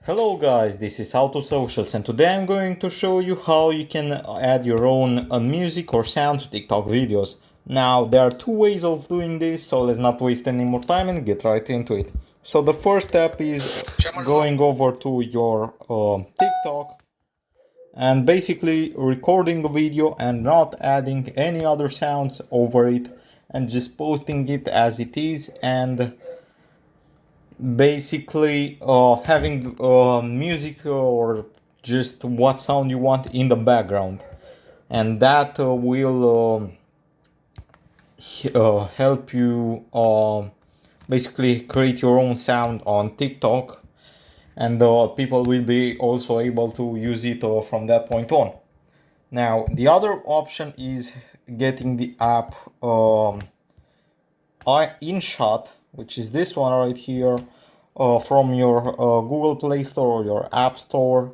Hello guys, this is Auto Socials and today I'm going to show you how you can add your own music or sound to TikTok videos. Now there are two ways of doing this, so let's not waste any more time and get right into it. So the first step is going over to your TikTok and basically recording a video and not adding any other sounds over it and just posting it as it is, and basically having music or just what sound you want in the background, and that will help you basically create your own sound on TikTok, and people will be also able to use it from that point on. Now the other option is getting the app InShot, which is this one right here, from your Google Play Store or your App Store.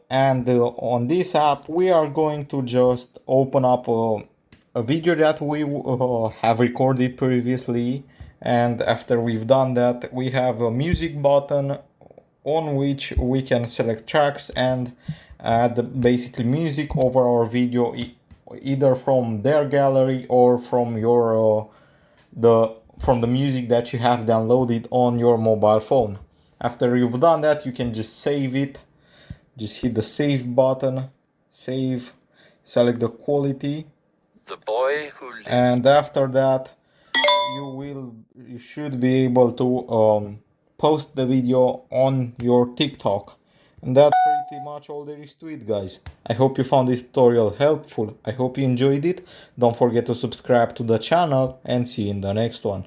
And on this app, we are going to just open up a video that we have recorded previously. And after we've done that, we have a music button on which we can select tracks and add basically music over our video, either from their gallery or from your from the music that you have downloaded on your mobile phone. After you've done that, you can just save it. Just hit the save button, save, select the quality, The boy who lived. and after that you should be able to post the video on your TikTok. And that's pretty much all there is to it, guys. I hope you found this tutorial helpful. I hope you enjoyed it. Don't forget to subscribe to the channel and see you in the next one.